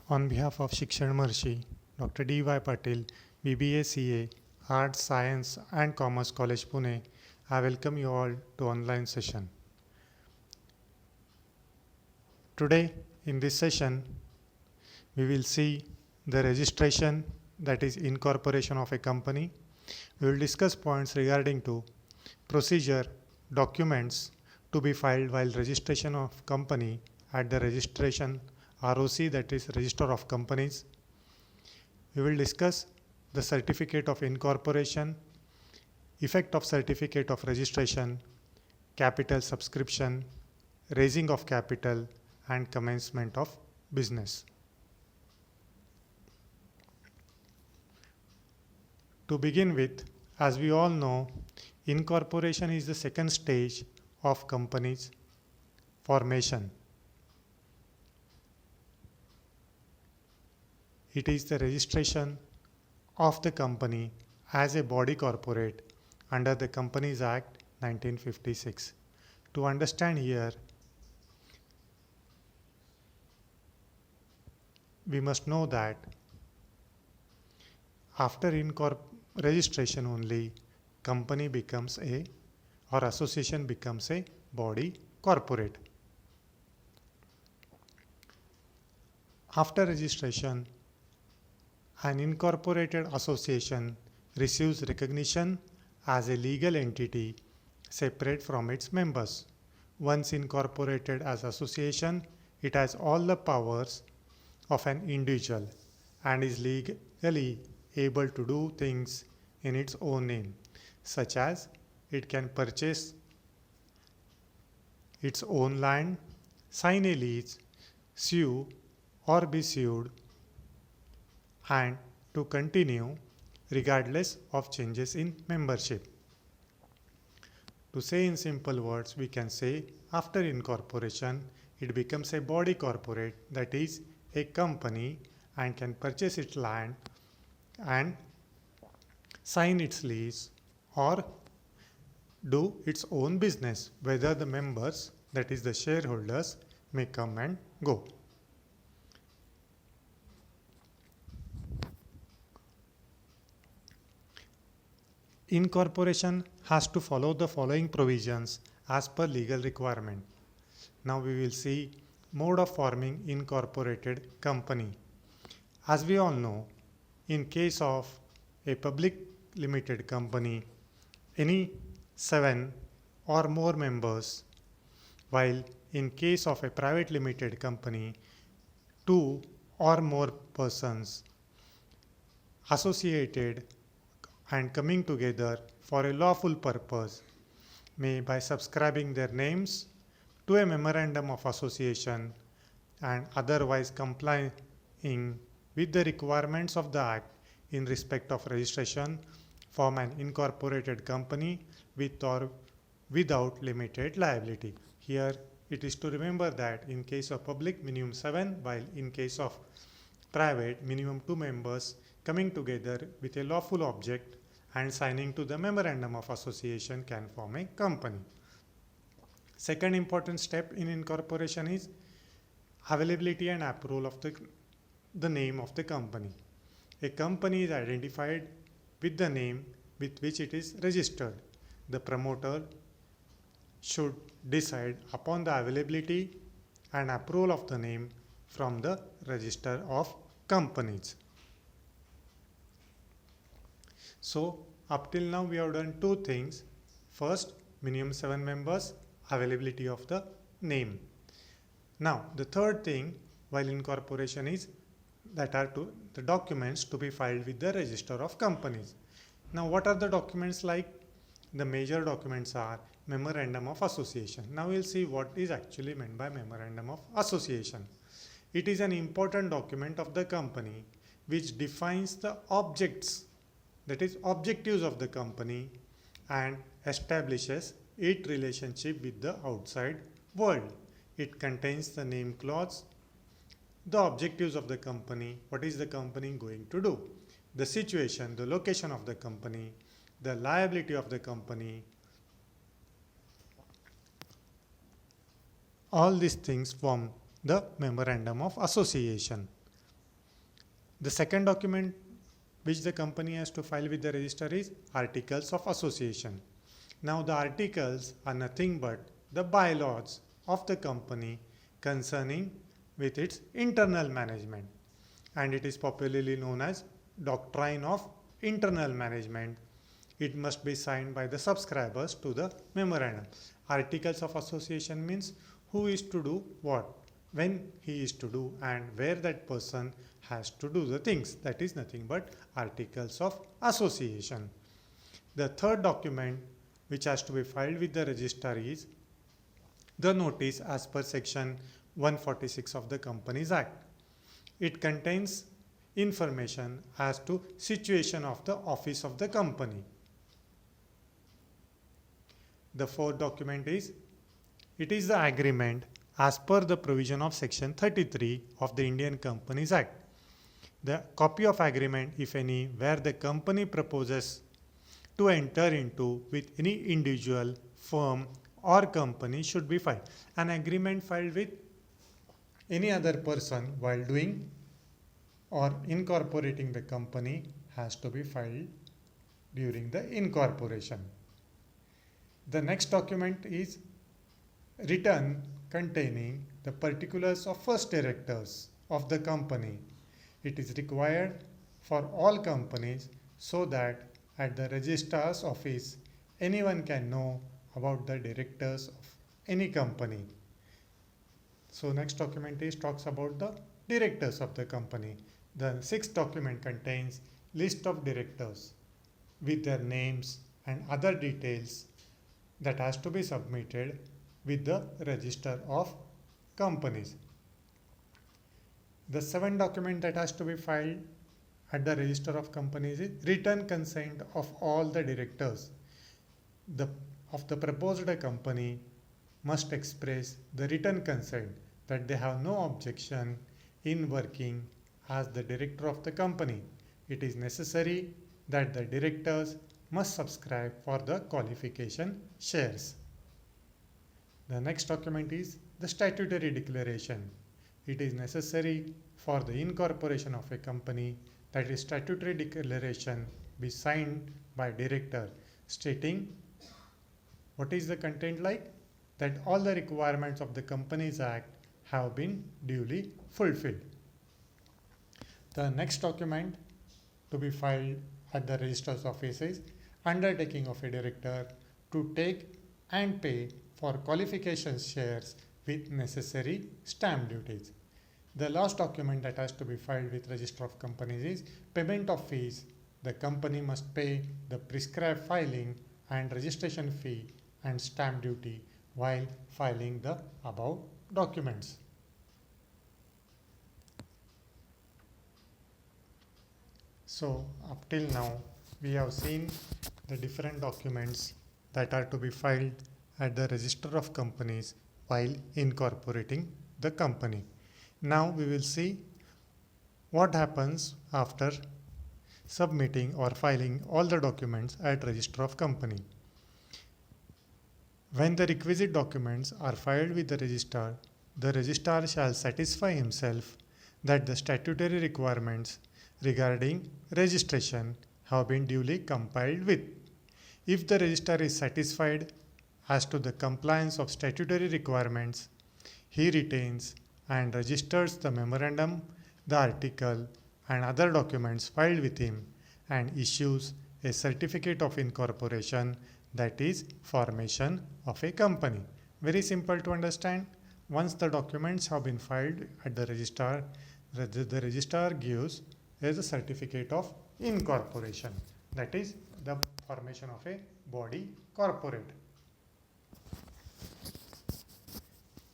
On behalf of Shikshan Marshi, Dr. D.Y. Patil, BBA CA, Arts, Science and Commerce College Pune, I welcome you all to online session. Today in this session, we will see the registration, that is incorporation of a company. We will discuss points regarding to procedure, documents to be filed while registration of company at the registration ROC, that is Register of Companies. We will discuss the certificate of incorporation, effect of certificate of registration, capital subscription, raising of capital and commencement of business. To begin with, as we all know, incorporation is the second stage of company's formation. It is the registration of the company as a body corporate under the Companies Act 1956. To understand here, we must know that after registration only, company becomes a or association becomes a body corporate. After registration, an incorporated association receives recognition as a legal entity separate from its members. Once incorporated as association, it has all the powers of an individual and is legally able to do things in its own name, such as it can purchase its own land, sign a lease, sue or be sued, and to continue regardless of changes in membership. To say in simple words, we can say after incorporation, it becomes a body corporate, that is a company, and can purchase its land and sign its lease or do its own business, whether the members, that is the shareholders, may come and go. Incorporation has to follow the following provisions as per legal requirement. Now we will see mode of forming incorporated company. As we all know, in case of a public limited company, any 7 or more members, while in case of a private limited company, 2 or more persons associated and coming together for a lawful purpose may, by subscribing their names to a memorandum of association and otherwise complying with the requirements of the Act in respect of registration, form an incorporated company with or without limited liability. Here it is to remember that in case of public, minimum 7, while in case of private, minimum 2 members coming together with a lawful object and signing to the memorandum of association can form a company. Second important step in incorporation is availability and approval of the name of the company. A company is identified with the name with which it is registered. The promoter should decide upon the availability and approval of the name from the Register of Companies. So up till now we have done 2 things. First, minimum 7 members, availability of the name. Now the third thing while incorporation is that are the documents to be filed with the Register of Companies. Now what are the documents like? The major documents are Memorandum of Association. Now we'll see what is actually meant by Memorandum of Association. It is an important document of the company which defines the objects, that is objectives of the company, and establishes its relationship with the outside world. It contains the name clause, the objectives of the company, what is the company going to do, the situation, the location of the company, the liability of the company. All these things form the Memorandum of Association. The second document which the company has to file with the registrar is Articles of Association. Now the articles are nothing but the bylaws of the company concerning with its internal management, and it is popularly known as Doctrine of Internal Management. It must be signed by the subscribers to the memorandum. Articles of Association means who is to do what, when he is to do, and where that person has to do the things. That is nothing but Articles of Association. The third document which has to be filed with the registrar is the notice as per section 146 of the Companies Act. It contains information as to situation of the office of the company. The fourth document is, it is the agreement as per the provision of section 33 of the Indian Companies Act. The copy of agreement, if any, where the company proposes to enter into with any individual, firm or company should be filed. An agreement filed with any other person while doing or incorporating the company has to be filed during the incorporation. The next document is written containing the particulars of first directors of the company. It is required for all companies so that at the registrar's office anyone can know about the directors of any company. So next document is talks about the directors of the company. The sixth document contains list of directors with their names and other details that has to be submitted with the register of companies. The seventh document that has to be filed at the register of companies is written consent of all the directors of the proposed company must express the written consent that they have no objection in working as the director of the company. It is necessary that the directors must subscribe for the qualification shares. The next document is the statutory declaration. It is necessary for the incorporation of a company that is statutory declaration be signed by director stating what is the content like, that all the requirements of the Companies Act have been duly fulfilled. The next document to be filed at the registrar's office is undertaking of a director to take and pay for qualification shares with necessary stamp duties. The last document that has to be filed with Register of Companies is payment of fees. The company must pay the prescribed filing and registration fee and stamp duty while filing the above documents. So up till now we have seen the different documents that are to be filed at the Register of Companies while incorporating the company. Now we will see what happens after submitting or filing all the documents at Register of Company. When the requisite documents are filed with the registrar shall satisfy himself that the statutory requirements regarding registration have been duly complied with. If the registrar is satisfied as to the compliance of statutory requirements, he retains and registers the memorandum, the article, and other documents filed with him and issues a certificate of incorporation, that is formation of a company. Very simple to understand. Once the documents have been filed at the registrar, the registrar gives as a certificate of incorporation, that is the formation of a body corporate.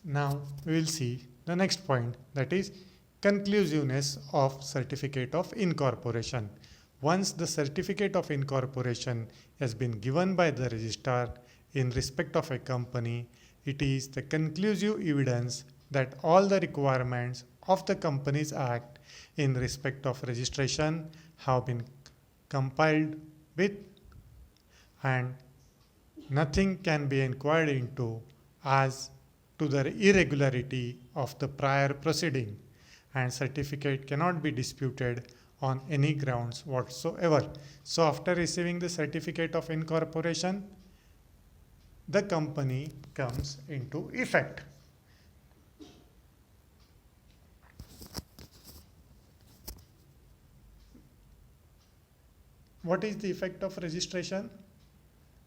Now we will see the next point, that is conclusiveness of certificate of incorporation. Once the certificate of incorporation has been given by the registrar in respect of a company, it is the conclusive evidence that all the requirements of the Companies Act in respect of registration have been compiled with, and nothing can be inquired into as to the irregularity of the prior proceeding, and certificate cannot be disputed on any grounds whatsoever. So after receiving the certificate of incorporation, the company comes into effect. What is the effect of registration?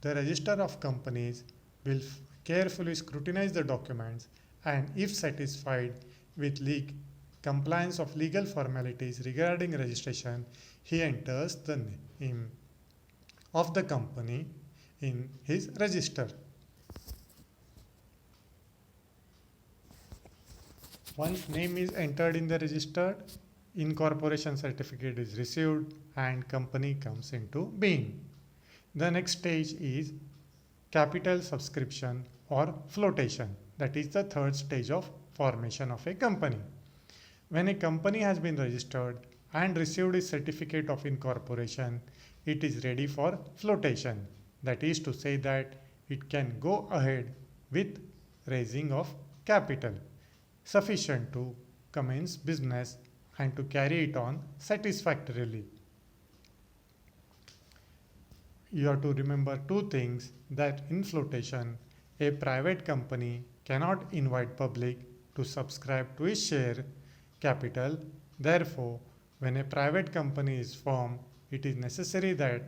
The Register of Companies will carefully scrutinize the documents, and if satisfied with compliance of legal formalities regarding registration, he enters the name of the company in his register. Once name is entered in the register, incorporation certificate is received and company comes into being. The next stage is capital subscription or flotation. That is the third stage of formation of a company. When a company has been registered and received a certificate of incorporation, it is ready for flotation. That is to say that it can go ahead with raising of capital sufficient to commence business and to carry it on satisfactorily. You have to remember two things: that in flotation, a private company cannot invite public to subscribe to its share capital. Therefore, when a private company is formed, it is necessary that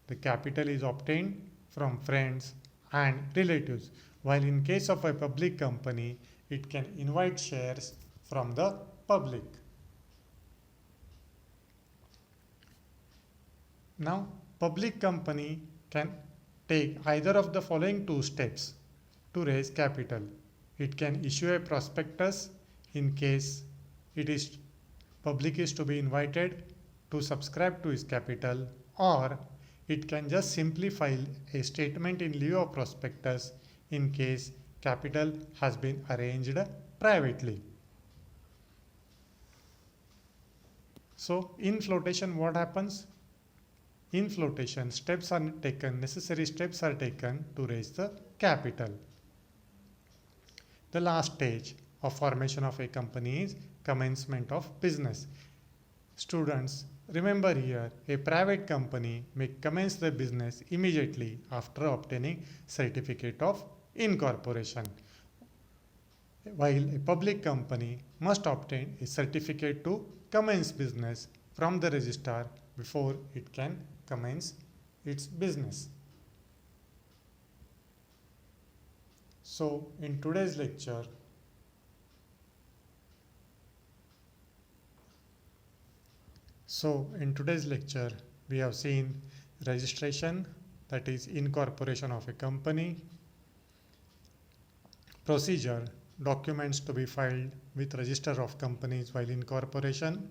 the capital is obtained from friends and relatives, while in case of a public company, it can invite shares from the public. Now, public company can take either of the following two steps to raise capital. It can issue a prospectus in case it is public is to be invited to subscribe to its capital, or it can just simply file a statement in lieu of prospectus in case capital has been arranged privately. So in flotation, what happens? In flotation, steps are taken, necessary steps are taken to raise the capital. The last stage of formation of a company is commencement of business. Students, remember here, a private company may commence the business immediately after obtaining certificate of incorporation, while a public company must obtain a certificate to commence business from the registrar before it can commence its business. So in today's lecture, we have seen registration, that is incorporation of a company, procedure, documents to be filed with register of companies while incorporation.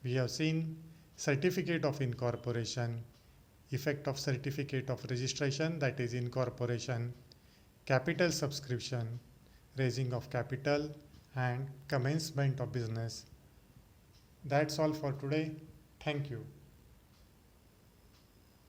We have seen certificate of incorporation, effect of certificate of registration, that is incorporation, capital subscription, raising of capital, and commencement of business. That's all for today. Thank you.